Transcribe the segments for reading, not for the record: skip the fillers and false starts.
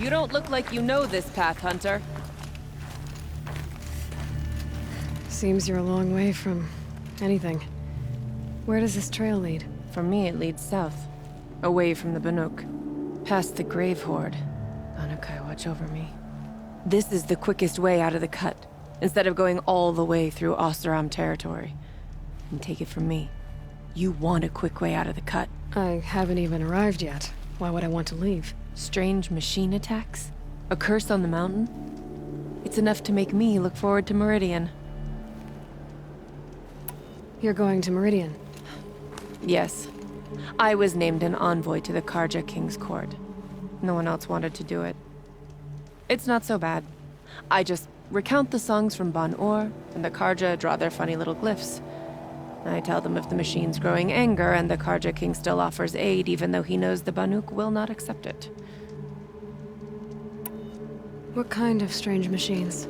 You don't look like you know this path, Hunter. Seems you're a long way from anything. Where does this trail lead? For me, it leads south. Away from the Banuk. Past the Grave Horde. Anukai, watch over me. This is the quickest way out of the cut, instead of going all the way through Oseram territory. And take it from me, you want a quick way out of the cut. I haven't even arrived yet. Why would I want to leave? Strange machine attacks? A curse on the mountain? It's enough to make me look forward to Meridian. You're going to Meridian? Yes. I was named an envoy to the Karja King's court. No one else wanted to do it. It's not so bad. I just recount the songs from Ban Or, and the Karja draw their funny little glyphs. I tell them of the machine's growing anger, and the Karja King still offers aid, even though he knows the Banuk will not accept it. What kind of strange machines?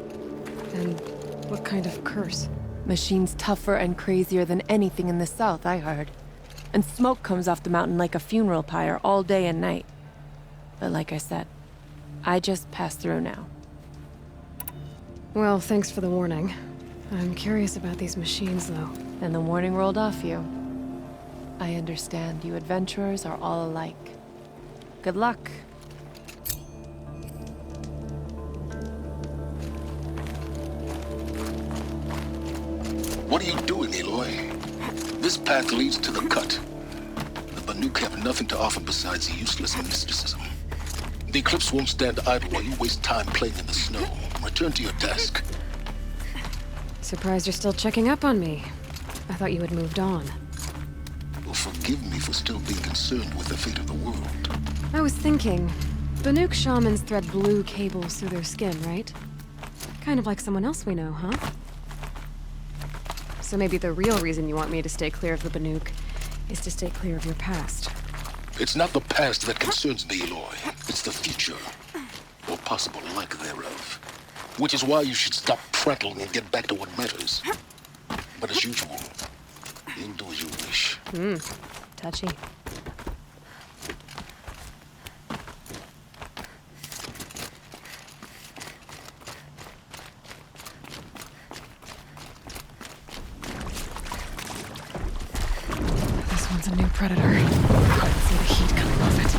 And what kind of curse? Machines tougher and crazier than anything in the south, I heard. And smoke comes off the mountain like a funeral pyre all day and night. But like I said, I just passed through now. Well, thanks for the warning. I'm curious about these machines, though. And the warning rolled off you. I understand you adventurers are all alike. Good luck. What are you doing, Aloy? This path leads to the cut. The Banuk have nothing to offer besides useless mysticism. The Eclipse won't stand idle while you waste time playing in the snow. Return to your desk. Surprised you're still checking up on me. I thought you had moved on. Well, forgive me for still being concerned with the fate of the world. I was thinking, Banuk shamans thread blue cables through their skin, right? Kind of like someone else we know, huh? So maybe the real reason you want me to stay clear of the Banuk is to stay clear of your past. It's not the past that concerns me, Aloy. It's the future. Or possible lack thereof. Which is why you should stop prattling and get back to what matters. But as usual, you'll do as you wish. Touchy. This one's a new predator. I can see the heat coming off it.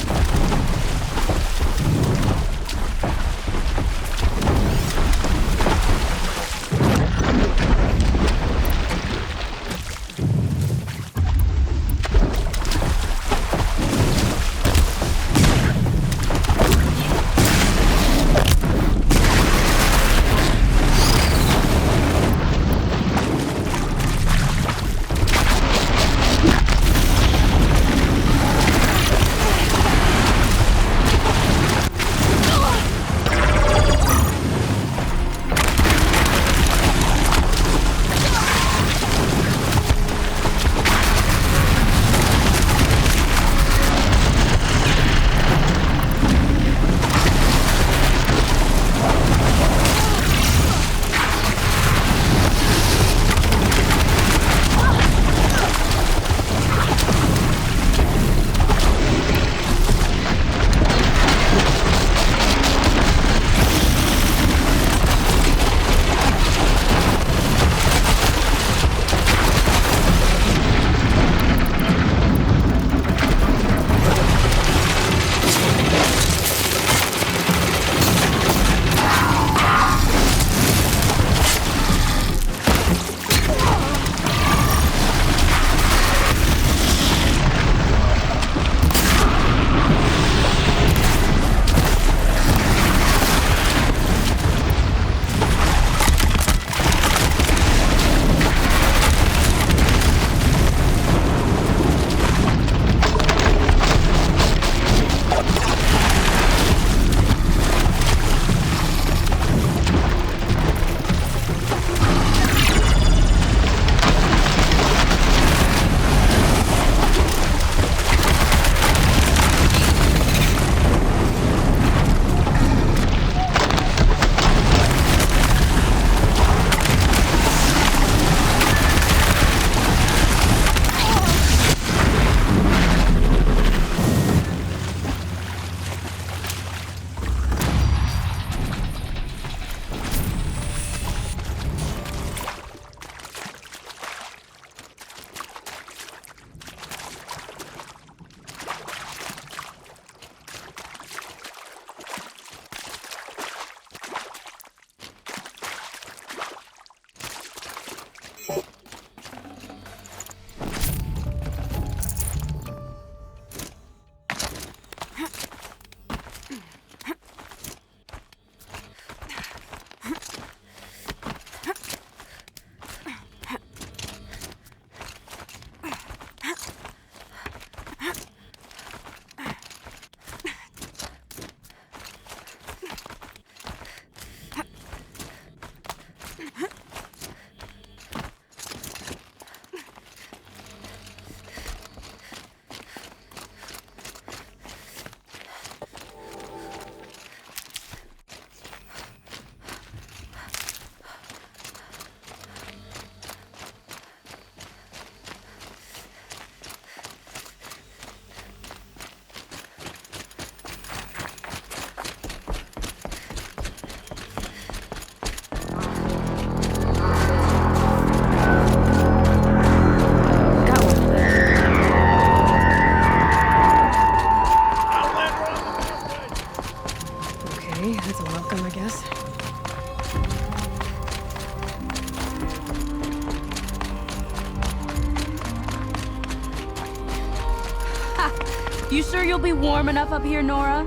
You sure you'll be warm enough up here, Nora?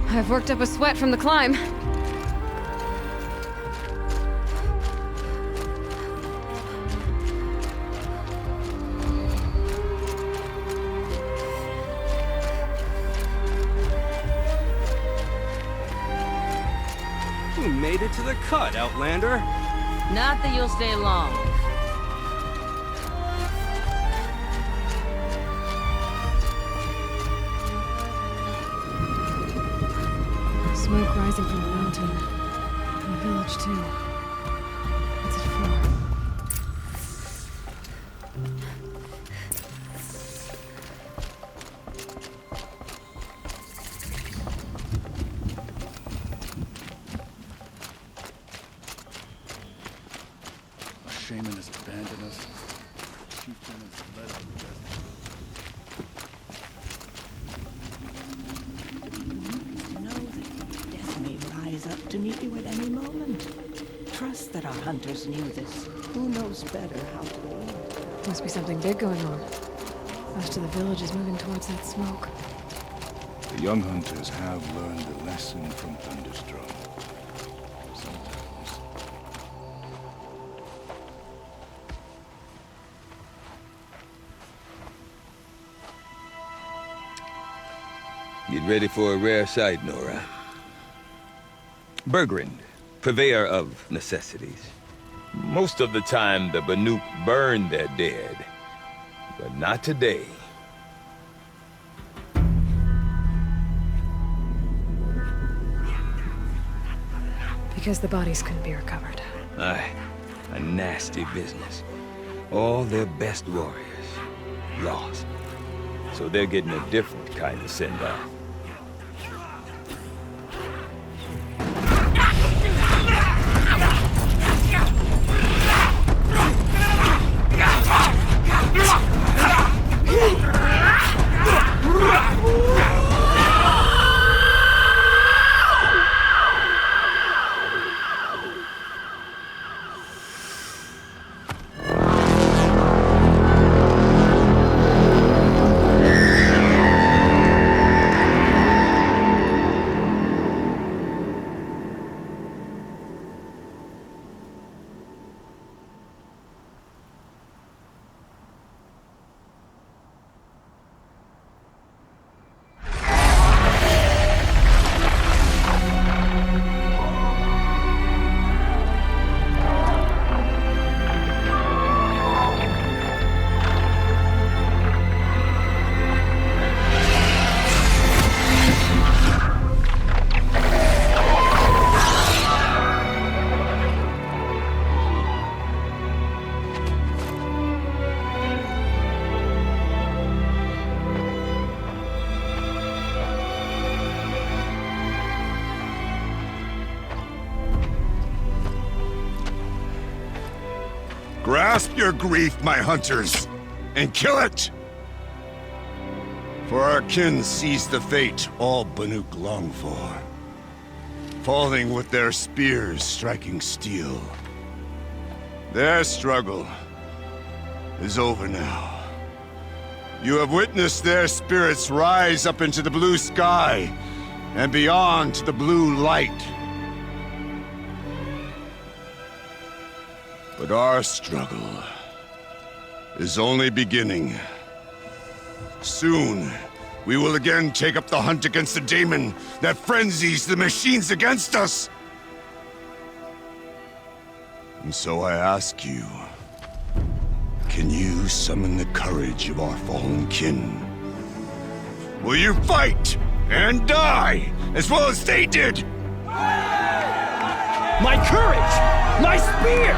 I've worked up a sweat from the climb. You made it to the cut, Outlander. Not that you'll stay long. Smoke rising from the mountain. And the village, too. What's it for? Shaman has abandoned us. Chieftain has led us to death. Know that death may rise up to meet you at any moment. Trust that our hunters knew this. Who knows better how to lead? Must be something big going on. Most of the village is moving towards that smoke. The young hunters have learned the lesson from Thunderstruck. Sometimes. Get ready for a rare sight, Nora. Bergrand, purveyor of necessities. Most of the time, the Banuk burn their dead. But not today. Because the bodies couldn't be recovered. Aye, a nasty business. All their best warriors lost. So they're getting a different kind of send-off. Grasp your grief, my hunters, and kill it! For our kin sees the fate all Banuk long for. Falling with their spears striking steel. Their struggle is over now. You have witnessed their spirits rise up into the blue sky and beyond to the blue light. But our struggle is only beginning. Soon, we will again take up the hunt against the daemon that frenzies the machines against us. And so I ask you, can you summon the courage of our fallen kin? Will you fight and die as well as they did? My courage! My spear!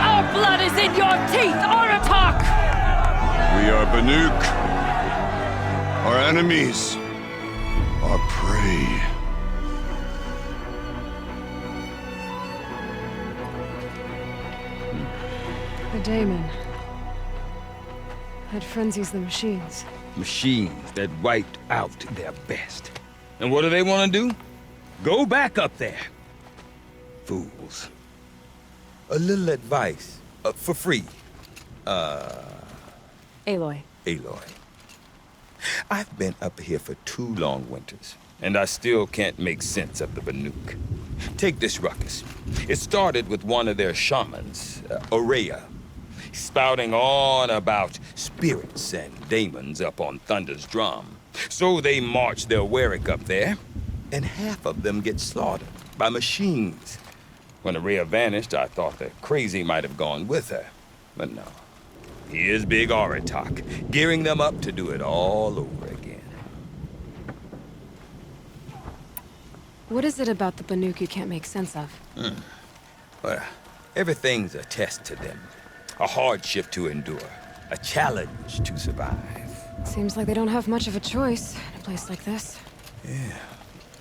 Our blood is in your teeth, Aratak! We are Banuk. Our enemies are prey. The daemon. That frenzies the machines. Machines that wiped out their best. And what do they want to do? Go back up there. Fools. A little advice, for free. Aloy. Aloy. I've been up here for 2 long winters, and I still can't make sense of the Banuk. Take this ruckus. It started with one of their shamans, Aurea, spouting on about spirits and demons up on Thunder's drum. So they march their Warwick up there, and half of them get slaughtered by machines. When Aurea vanished, I thought the crazy might have gone with her, but no. Here's Big Aratak, gearing them up to do it all over again. What is it about the Banuk you can't make sense of? Well, everything's a test to them. A hardship to endure. A challenge to survive. Seems like they don't have much of a choice in a place like this. Yeah.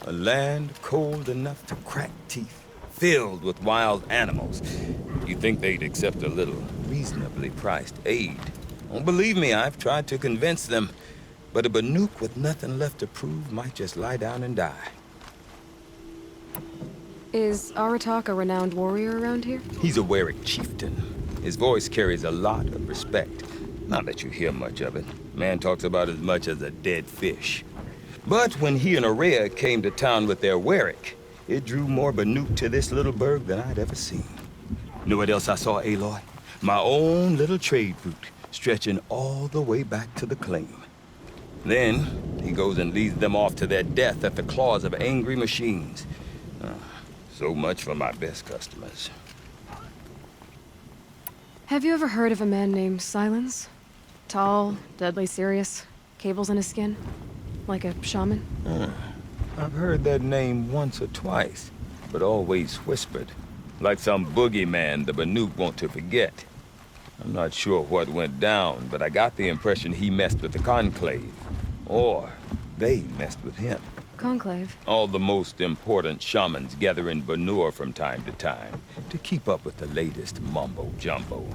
A land cold enough to crack teeth, filled with wild animals. You'd think they'd accept a little reasonably priced aid. Oh, believe me, I've tried to convince them. But a Banuk with nothing left to prove might just lie down and die. Is Aratak a renowned warrior around here? He's a Warwick chieftain. His voice carries a lot of respect. Not that you hear much of it. Man talks about as much as a dead fish. But when he and Aurea came to town with their Warwick, it drew more Banuk to this little burg than I'd ever seen. Know what else I saw, Aloy? My own little trade route, stretching all the way back to the claim. Then, he goes and leads them off to their death at the claws of angry machines. So much for my best customers. Have you ever heard of a man named Silence? Tall, deadly serious, cables in his skin? Like a shaman? I've heard that name once or twice, but always whispered. Like some boogeyman the Banuk want to forget. I'm not sure what went down, but I got the impression he messed with the Conclave. Or they messed with him. Conclave? All the most important shamans gather in Banur from time to time to keep up with the latest mumbo-jumbo.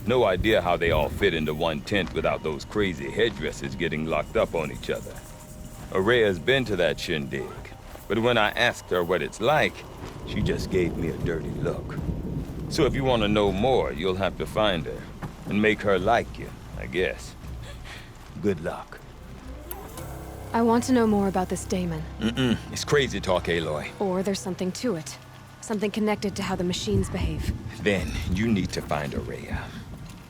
No idea how they all fit into one tent without those crazy headdresses getting locked up on each other. Aurea's been to that shindig, but when I asked her what it's like, she just gave me a dirty look. So if you want to know more, you'll have to find her and make her like you, I guess. Good luck. I want to know more about this daemon. It's crazy talk, Aloy. Or there's something to it. Something connected to how the machines behave. Then you need to find Aurea.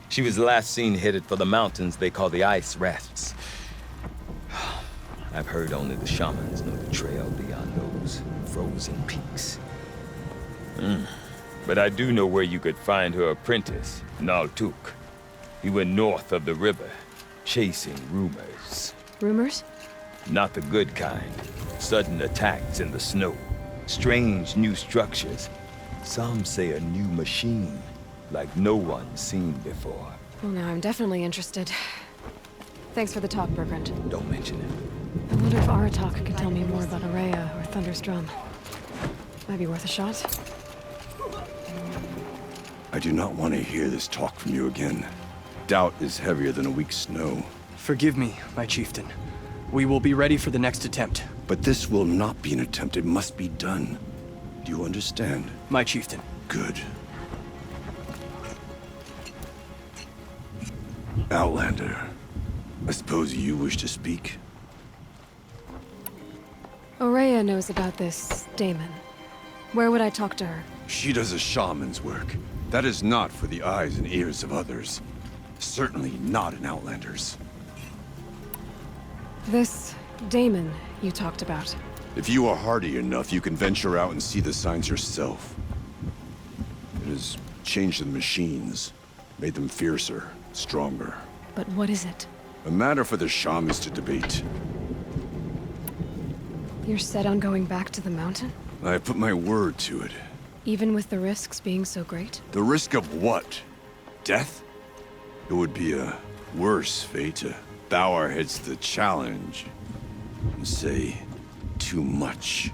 She was last seen headed for the mountains they call the Ice Rafts. I've heard only the shamans know the trail beyond those frozen peaks. But I do know where you could find her apprentice, Naltuk. He went north of the river, chasing rumors. Rumors? Not the good kind. Sudden attacks in the snow. Strange new structures. Some say a new machine, like no one's seen before. Well, now I'm definitely interested. Thanks for the talk, Bergrand. Don't mention it. I wonder if Aratak could tell me more about Aurea or Thunder's drum. Might be worth a shot. I do not want to hear this talk from you again. Doubt is heavier than a week's snow. Forgive me, my chieftain. We will be ready for the next attempt. But this will not be an attempt. It must be done. Do you understand? My chieftain. Good. Outlander, I suppose you wish to speak? Aurea knows about this daemon. Where would I talk to her? She does a shaman's work. That is not for the eyes and ears of others. Certainly not an Outlander's. This daemon you talked about. If you are hardy enough, you can venture out and see the signs yourself. It has changed the machines, made them fiercer, stronger. But what is it? A matter for the shamans to debate. You're set on going back to the mountain? I have put my word to it. Even with the risks being so great? The risk of what? Death? It would be a worse fate to bow our heads to the challenge and say too much.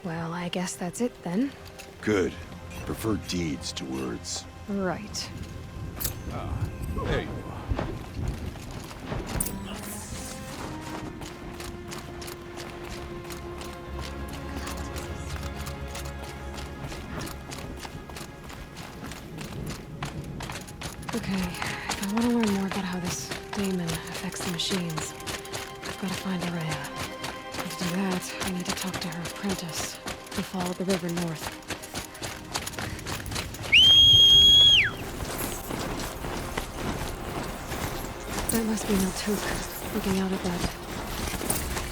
Well, I guess that's it then. Good. Prefer deeds to words. Right. There you are. Okay, if I want to learn more about how this daemon affects the machines. I've got to find Araya. And to do that, I need to talk to her apprentice, who followed the river north. That must be Niltuk, looking out at that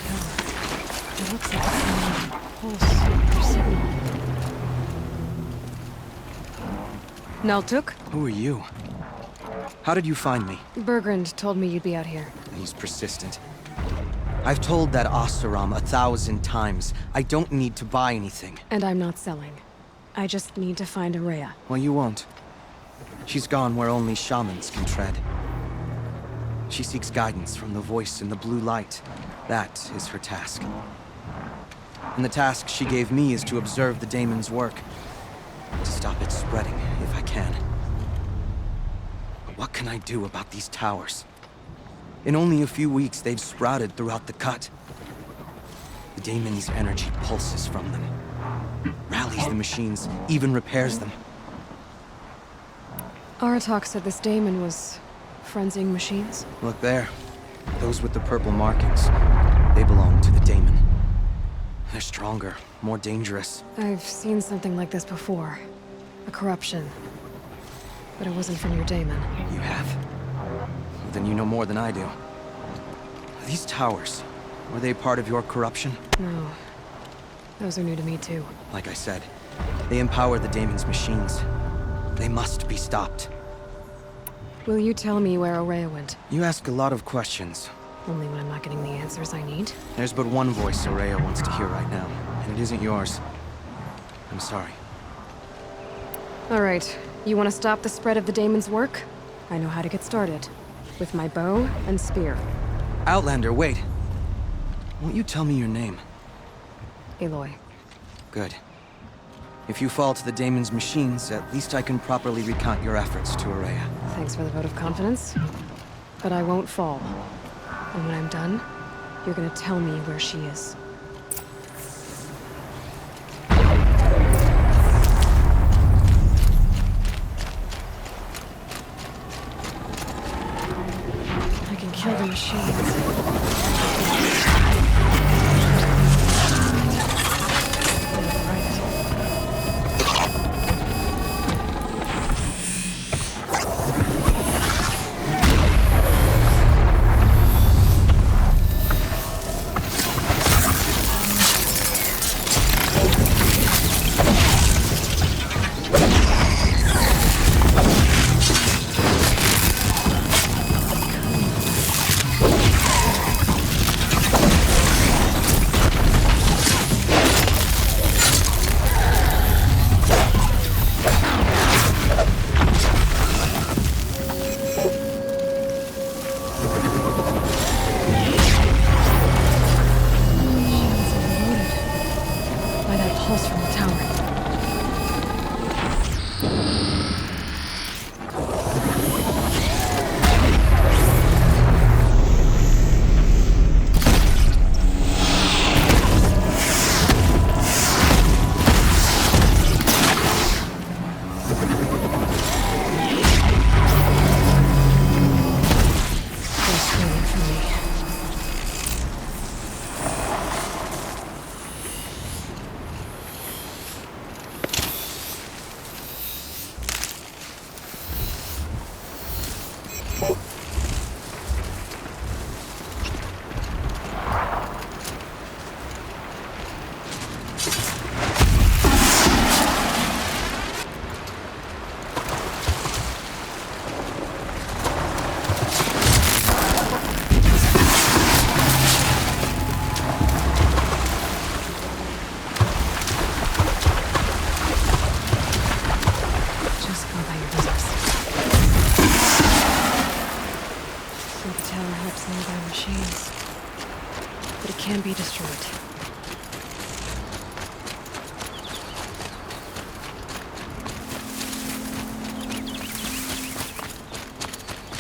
tower. It looks like a pulse or signal. Niltuk? Who are you? How did you find me? Bergrand told me you'd be out here. He's persistent. I've told that Oseram 1,000 times. I don't need to buy anything. And I'm not selling. I just need to find Araya. Well, you won't. She's gone where only shamans can tread. She seeks guidance from the voice in the blue light. That is her task. And the task she gave me is to observe the daemon's work. To stop it spreading, if I can. But what can I do about these towers? In only a few weeks, they've sprouted throughout the cut. The daemon's energy pulses from them. Rallies the machines, even repairs them. Aratak said this daemon was frenzying machines. Look there. Those with the purple markings. They belong to the daemon. They're stronger, more dangerous. I've seen something like this before. A corruption. But it wasn't from your daemon. You have? Then you know more than I do. These towers, were they part of your corruption? No. Those are new to me too. Like I said, they empower the daemon's machines. They must be stopped. Will you tell me where Araya went? You ask a lot of questions. Only when I'm not getting the answers I need. There's but one voice Araya wants to hear right now, and it isn't yours. I'm sorry. Alright, you want to stop the spread of the daemon's work? I know how to get started. With my bow and spear. Outlander, wait. Won't you tell me your name? Aloy. Good. If you fall to the daemon's machines, at least I can properly recount your efforts to Araya. Thanks for the vote of confidence. But I won't fall. And when I'm done, you're gonna tell me where she is. I can kill the machines.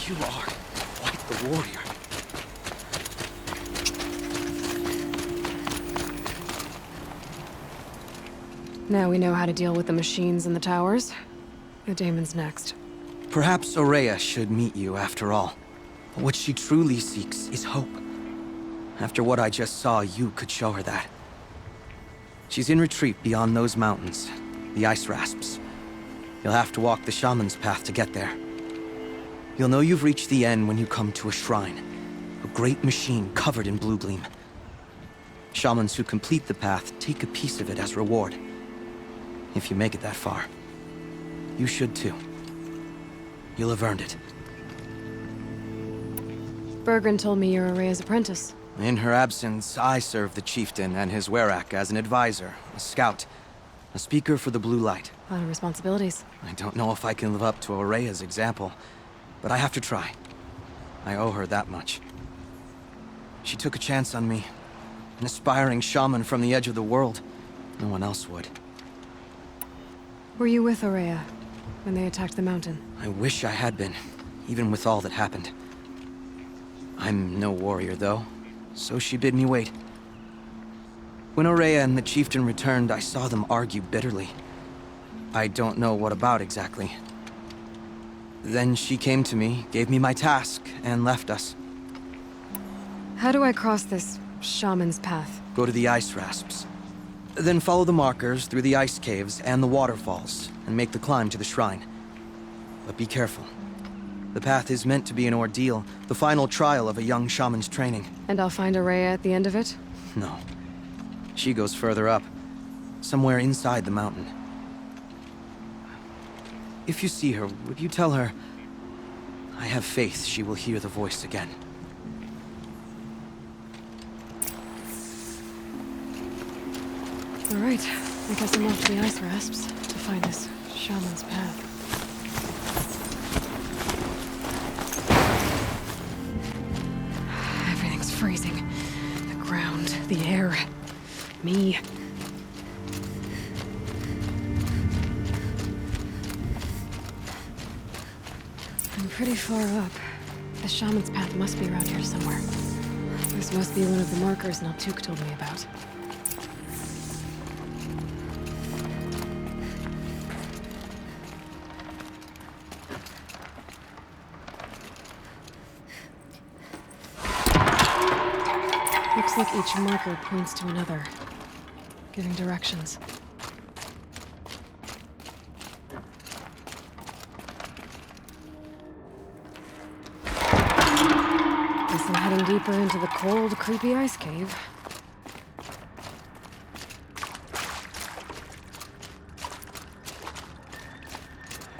You are quite the warrior. Now we know how to deal with the machines and the towers. The daemon's next. Perhaps Araya should meet you after all. But what she truly seeks is hope. After what I just saw, you could show her that. She's in retreat beyond those mountains, the ice rasps. You'll have to walk the shaman's path to get there. You'll know you've reached the end when you come to a shrine, a great machine covered in blue gleam. Shamans who complete the path take a piece of it as reward. If you make it that far, you should too. You'll have earned it. Bergren told me you're Araya's apprentice. In her absence, I serve the chieftain and his werak as an advisor, a scout, a speaker for the blue light. A lot of responsibilities. I don't know if I can live up to Araya's example, but I have to try. I owe her that much. She took a chance on me, an aspiring shaman from the edge of the world. No one else would. Were you with Araya when they attacked the mountain? I wish I had been, even with all that happened. I'm no warrior, though, so she bid me wait. When Araya and the chieftain returned, I saw them argue bitterly. I don't know what about exactly. Then she came to me, gave me my task, and left us. How do I cross this shaman's path? Go to the ice rasps. Then follow the markers through the ice caves and the waterfalls, and make the climb to the shrine. But be careful. The path is meant to be an ordeal, the final trial of a young shaman's training. And I'll find Araya at the end of it? No. She goes further up, somewhere inside the mountain. If you see her, would you tell her, I have faith she will hear the voice again. All right, I guess I'm off to the ice rasps to find this shaman's path. Everything's freezing. The ground, the air, me. I'm pretty far up. The shaman's path must be around here somewhere. This must be one of the markers Naltuk told me about. Looks like each marker points to another, giving directions. Guess I'm heading deeper into the cold, creepy ice cave.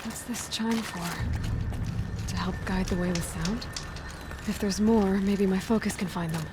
What's this chime for? To help guide the way with sound? If there's more, maybe my focus can find them.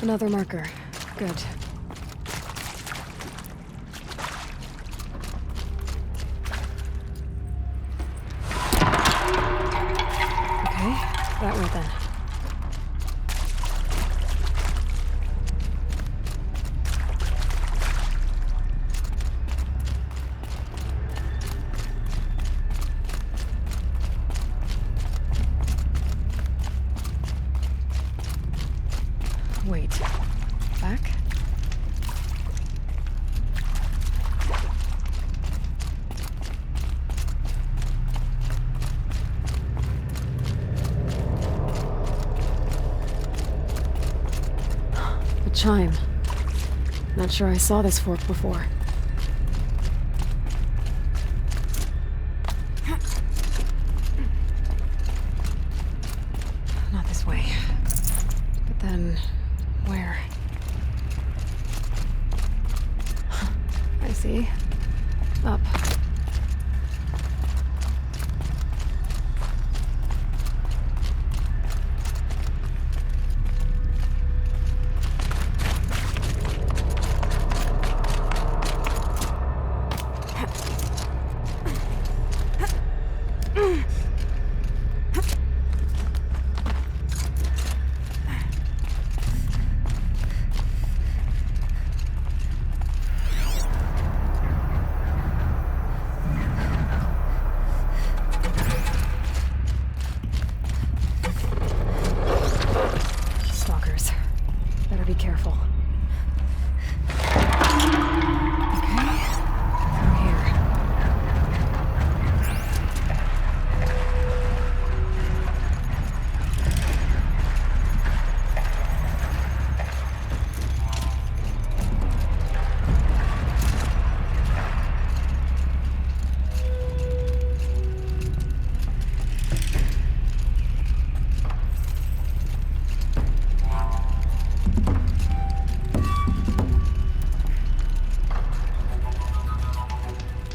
Another marker. Good. Okay, that way then. Wait. Back? A chime. Not sure I saw this fork before. Not this way. But then... where? I see. Up.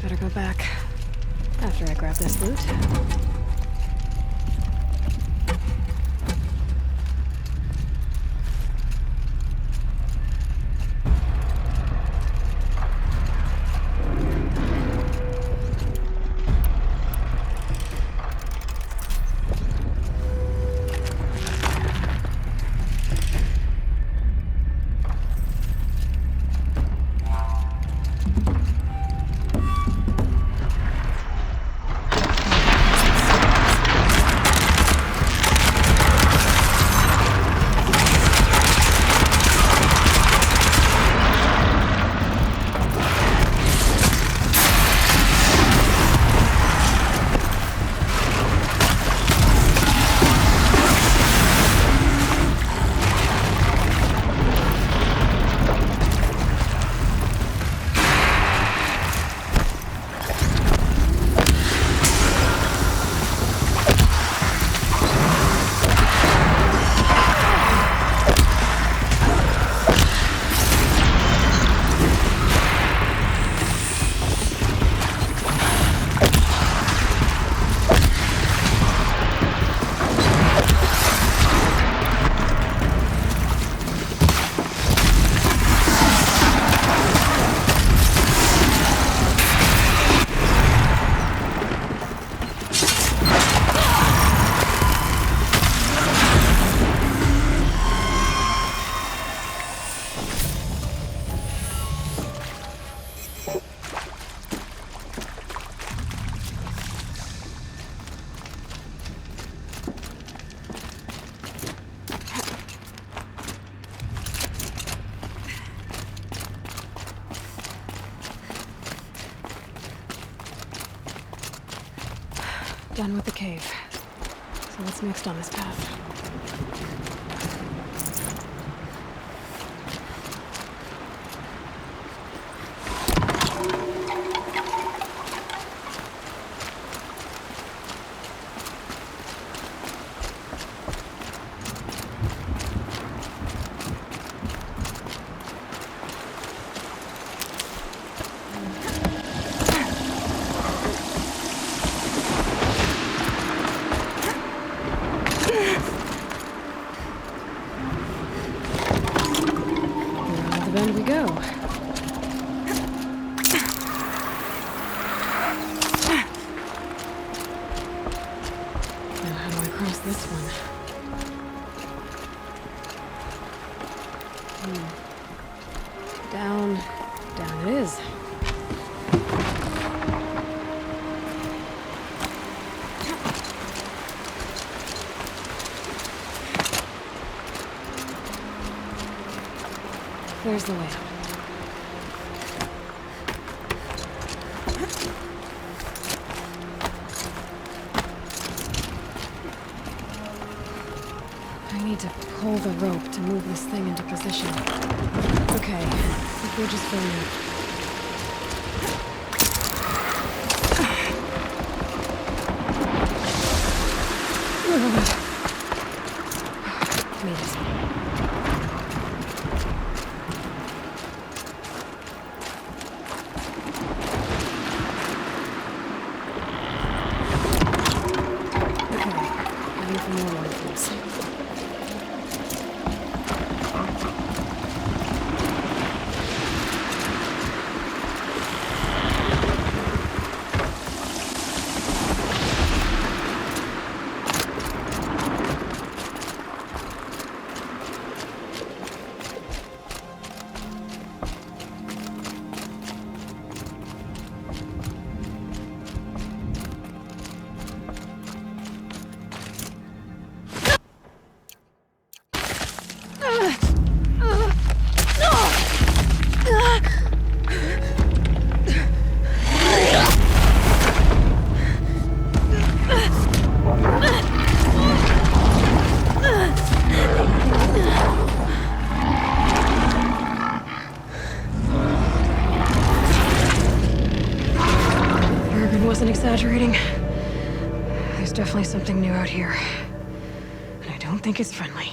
Better go back after I grab this loot. Done with the cave. So what's next on this path? Around the bend we go. Now how do I cross this one? Down it is. There's the way out. I need to pull the rope to move this thing into position. Okay, the bridge is filling up. Made it. Wasn't exaggerating. There's definitely something new out here. And I don't think it's friendly.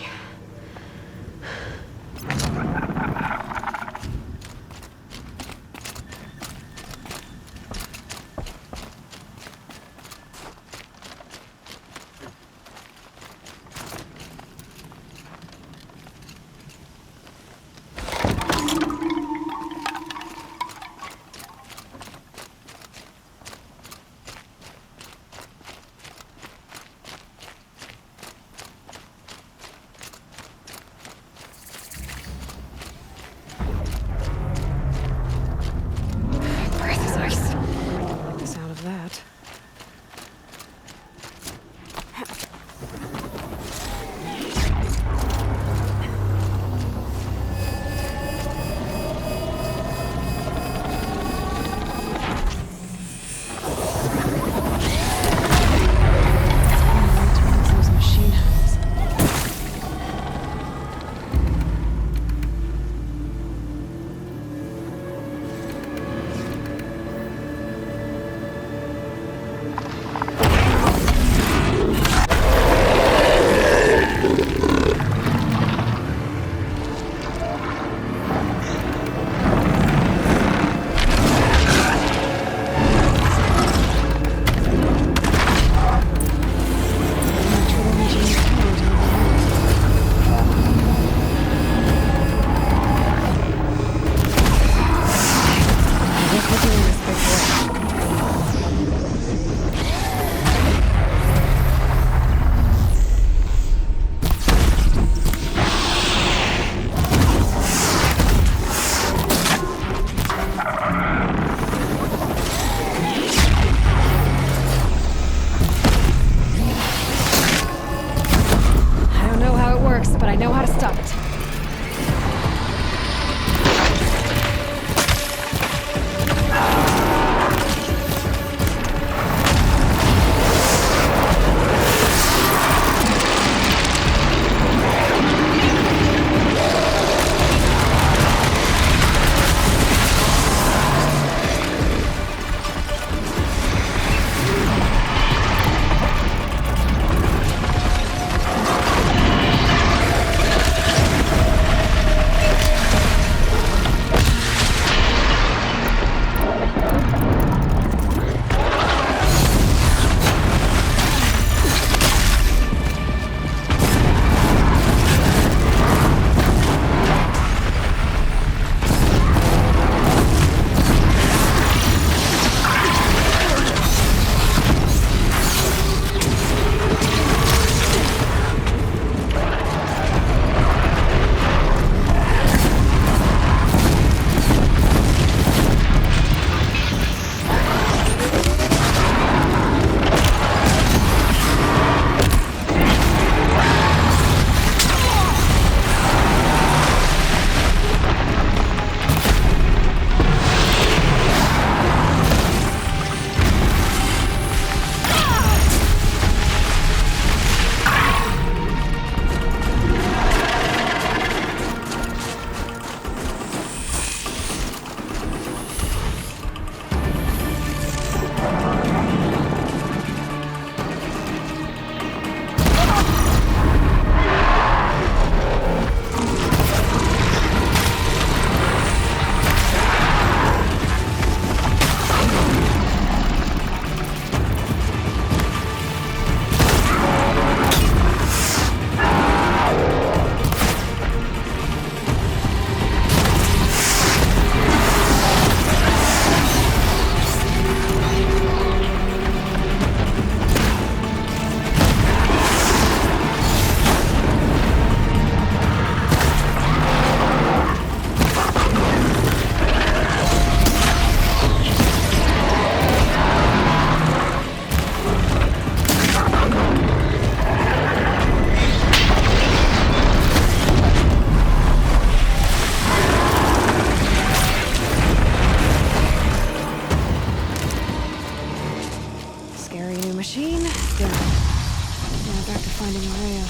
finding Araya.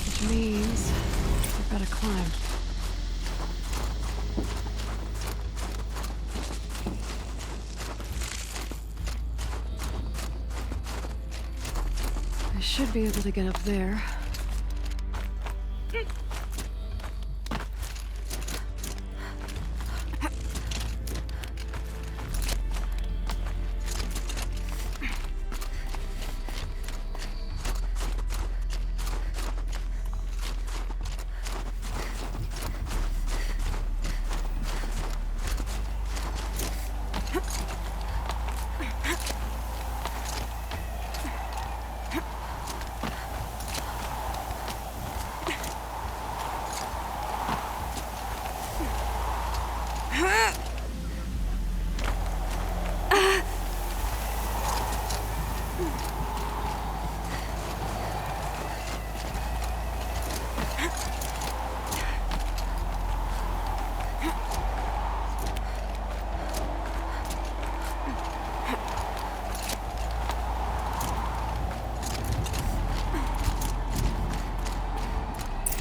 Which means I've got to climb. I should be able to get up there.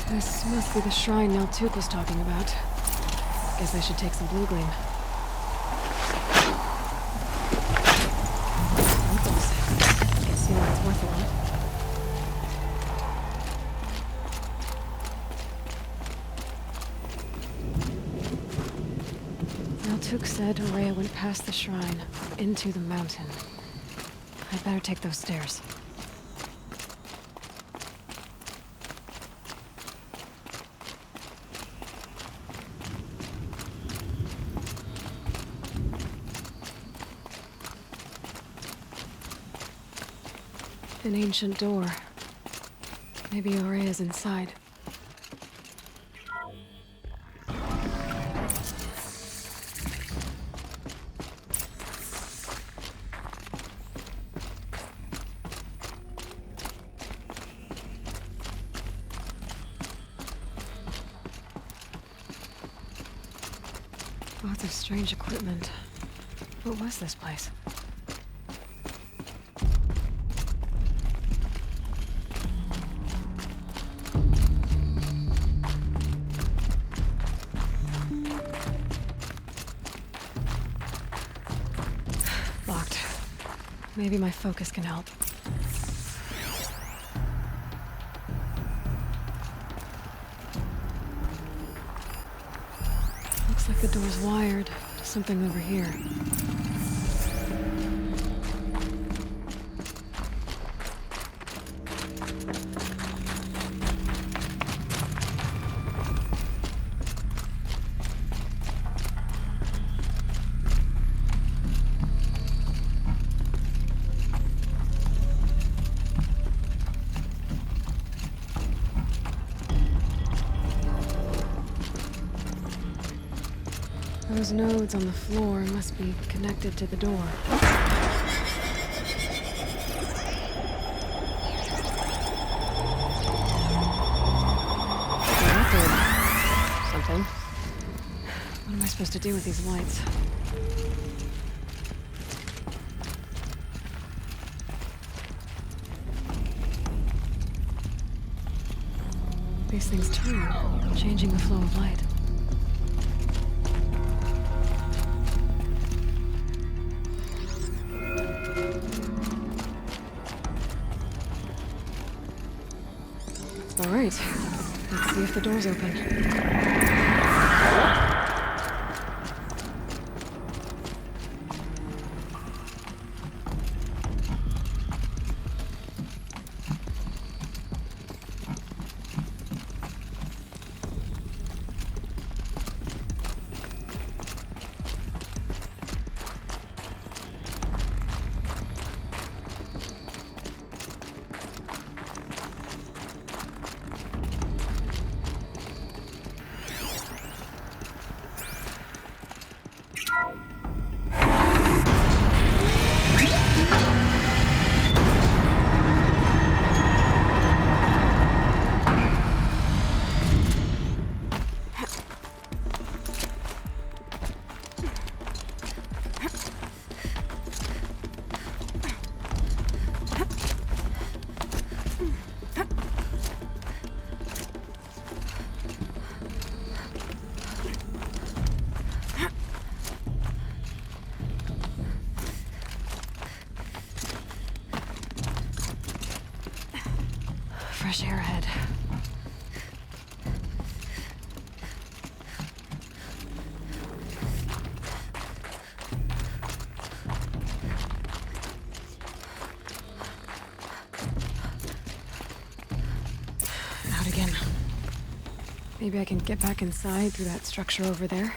This must be the shrine Naltuk was talking about. Guess I should take some blue gleam. Guess you know it's worth a lot. Naltuk said Araya went past the shrine, into the mountain. I'd better take those stairs. An ancient door. Maybe Araya's inside. Lots of strange equipment. What was this place? Locked. Maybe my focus can help. Looks like the door's wired to something over here. Those nodes on the floor must be connected to the door. Something. What am I supposed to do with these lights? These things turn, changing the flow of light. All right, let's see if the door's open. fresh air ahead. Out again. Maybe I can get back inside through that structure over there.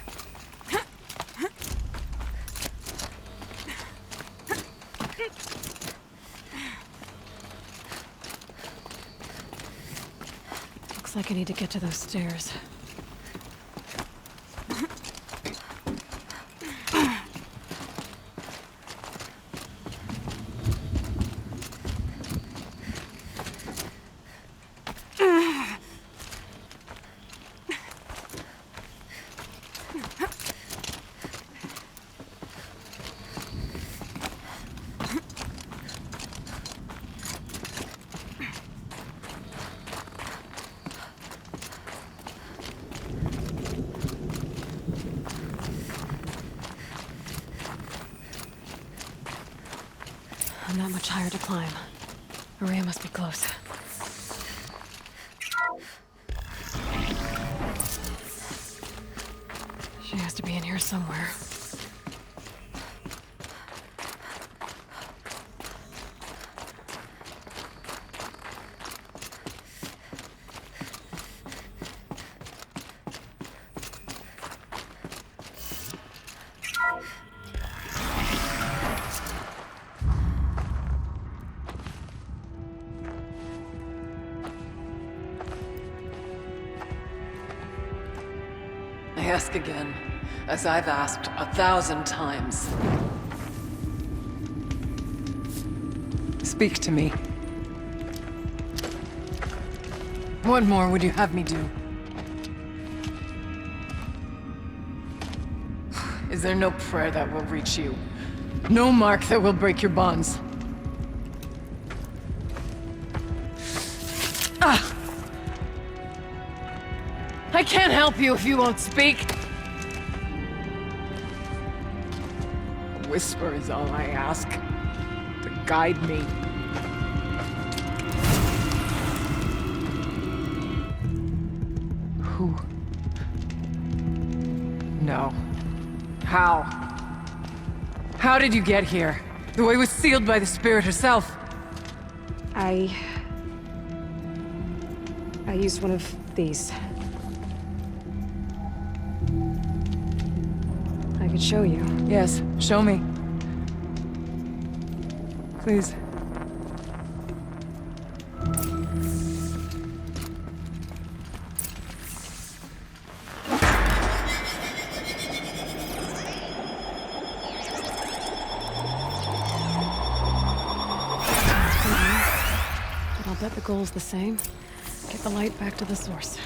Looks like I need to get to those stairs. Not much higher to climb. Maria must be close. She has to be in here somewhere. I ask again, as I've asked 1,000 times. Speak to me. What more would you have me do? Is there no prayer that will reach you? No mark that will break your bonds? Ah! I can't help you if you won't speak. A whisper is all I ask, to guide me. Who? No. How? How did you get here? The way was sealed by the Spirit herself. I used one of these. I could show you. Yes, show me. Please. But I'll bet the goal's the same. Get the light back to the source.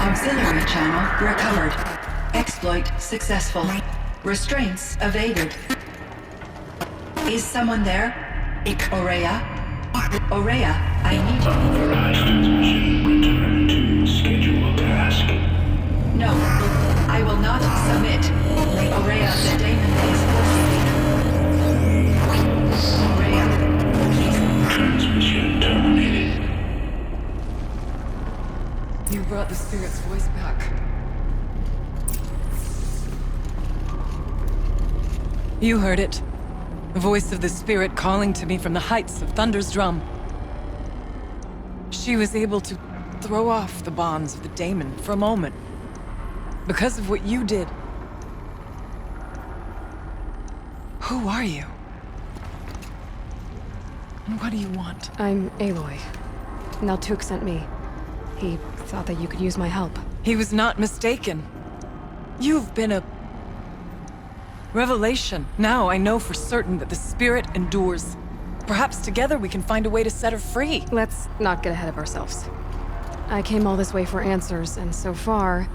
Auxiliary channel recovered. Exploit successful. Restraints evaded. Is someone there? Aurea? Aurea, I need you. Authorized transmission. Return to scheduled task. No, I will not submit. Aurea, the daemon is forcing me. Aurea, please. Transmission terminated. You brought the spirit's voice back. You heard it. The voice of the spirit calling to me from the heights of Thunder's drum. She was able to throw off the bonds of the daemon for a moment. Because of what you did. Who are you? And what do you want? I'm Aloy. Naltuk sent me. He thought that you could use my help. He was not mistaken. You've been a revelation. Now I know for certain that the spirit endures. Perhaps together we can find a way to set her free. Let's not get ahead of ourselves. I came all this way for answers, and so far,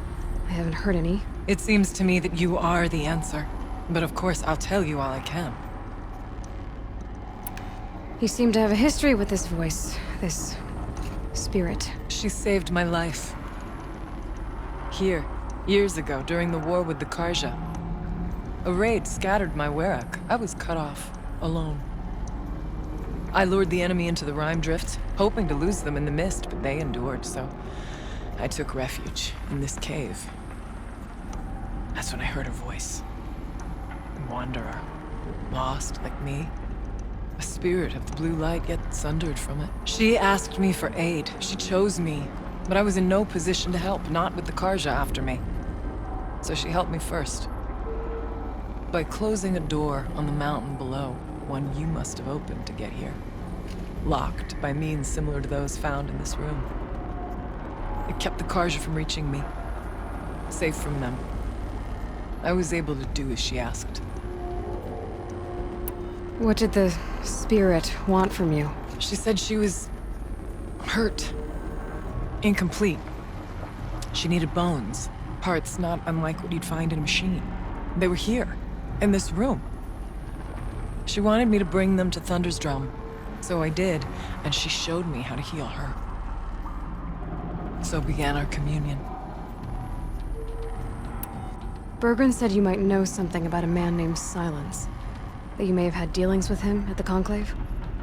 I haven't heard any. It seems to me that you are the answer. But of course, I'll tell you all I can. You seem to have a history with this voice, this spirit. She saved my life. Here, years ago, during the war with the Karja. A raid scattered my Werak. I was cut off, alone. I lured the enemy into the Rime Drift, hoping to lose them in the mist, but they endured, so I took refuge in this cave. That's when I heard her voice. A wanderer, lost like me. A spirit of the blue light, yet sundered from it. She asked me for aid. She chose me, but I was in no position to help, not with the Karja after me. So she helped me first. By closing a door on the mountain below, one you must have opened to get here. Locked by means similar to those found in this room. It kept the Karja from reaching me. Safe from them. I was able to do as she asked. What did the spirit want from you? She said she was hurt. Incomplete. She needed bones. Parts not unlike what you'd find in a machine. They were here, in this room. She wanted me to bring them to Thunder's drum. So I did, and she showed me how to heal her. So began our communion. Bergren said you might know something about a man named Silence. That you may have had dealings with him at the Conclave?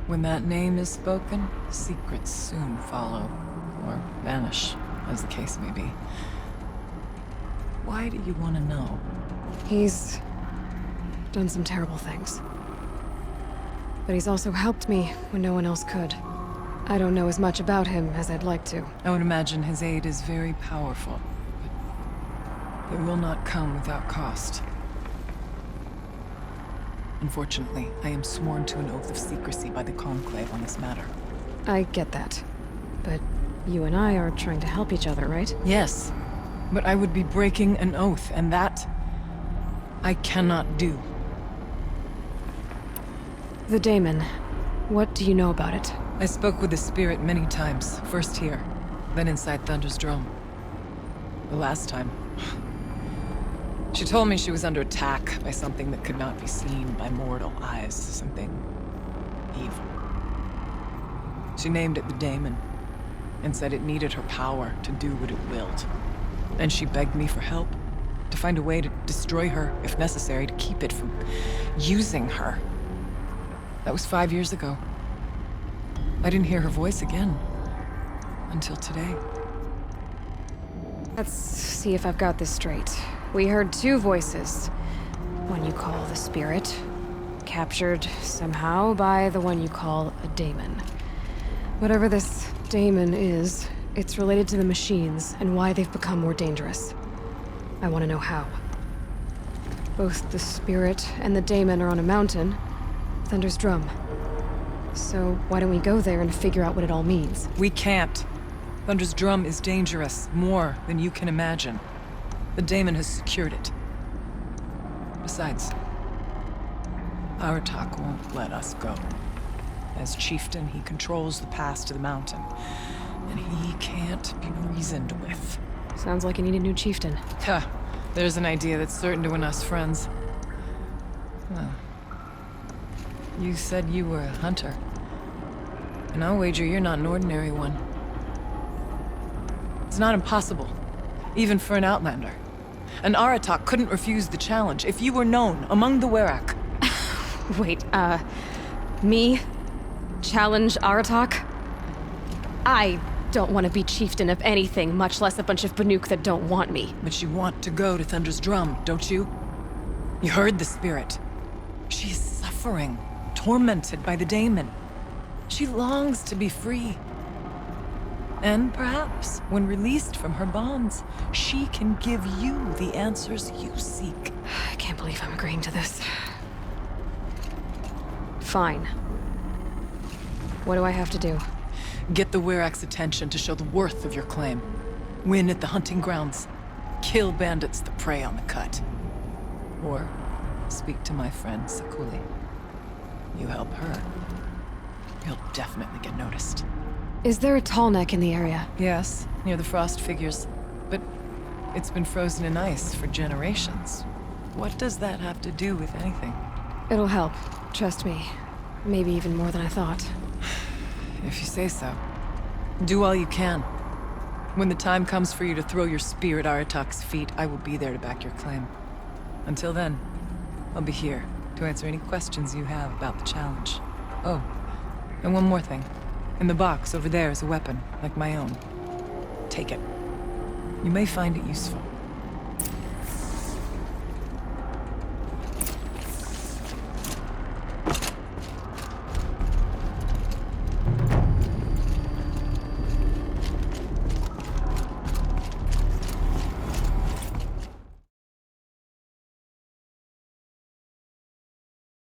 When that name is spoken, secrets soon follow. Or vanish, as the case may be. Why do you want to know? He's done some terrible things. But he's also helped me when no one else could. I don't know as much about him as I'd like to. I would imagine his aid is very powerful, but it will not come without cost. Unfortunately, I am sworn to an oath of secrecy by the Conclave on this matter. I get that. But you and I are trying to help each other, right? Yes, but I would be breaking an oath, and that I cannot do. The daemon. What do you know about it? I spoke with the spirit many times. First here, then inside Thunder's drum. The last time, she told me she was under attack by something that could not be seen by mortal eyes. Something evil. She named it the daemon, and said it needed her power to do what it willed. And she begged me for help, to find a way to destroy her, if necessary, to keep it from using her. That was 5 years ago. I didn't hear her voice again. Until today. Let's see if I've got this straight. We heard two voices. One you call the spirit, captured somehow by the one you call a daemon. Whatever this daemon is, it's related to the machines and why they've become more dangerous. I want to know how. Both the spirit and the daemon are on a mountain, Thunder's drum. So why don't we go there and figure out what it all means? We can't. Thunder's drum is dangerous, more than you can imagine. The daemon has secured it. Besides, our talk won't let us go. As chieftain, he controls the pass to the mountain, and he can't be reasoned with. Sounds like you need a new chieftain. Ha! There's an idea that's certain to win us friends. Well, you said you were a hunter. And I'll wager you're not an ordinary one. It's not impossible, even for an outlander. An Aratak couldn't refuse the challenge if you were known among the Werak. Wait, me? Challenge Aratak? I don't want to be chieftain of anything, much less a bunch of Banuk that don't want me. But you want to go to Thunder's Drum, don't you? You heard the spirit. She is suffering, tormented by the daemon. She longs to be free. And perhaps, when released from her bonds, she can give you the answers you seek. I can't believe I'm agreeing to this. Fine. What do I have to do? Get the Werak's attention to show the worth of your claim. Win at the hunting grounds. Kill bandits that prey on the cut. Or speak to my friend Sakuli. You help her, you'll definitely get noticed. Is there a tall neck in the area? Yes, near the frost figures. But it's been frozen in ice for generations. What does that have to do with anything? It'll help. Trust me. Maybe even more than I thought. If you say so. Do all you can. When the time comes for you to throw your spear at Aratak's feet, I will be there to back your claim. Until then, I'll be here to answer any questions you have about the challenge. Oh, and one more thing. In the box over there is a weapon, like my own. Take it. You may find it useful.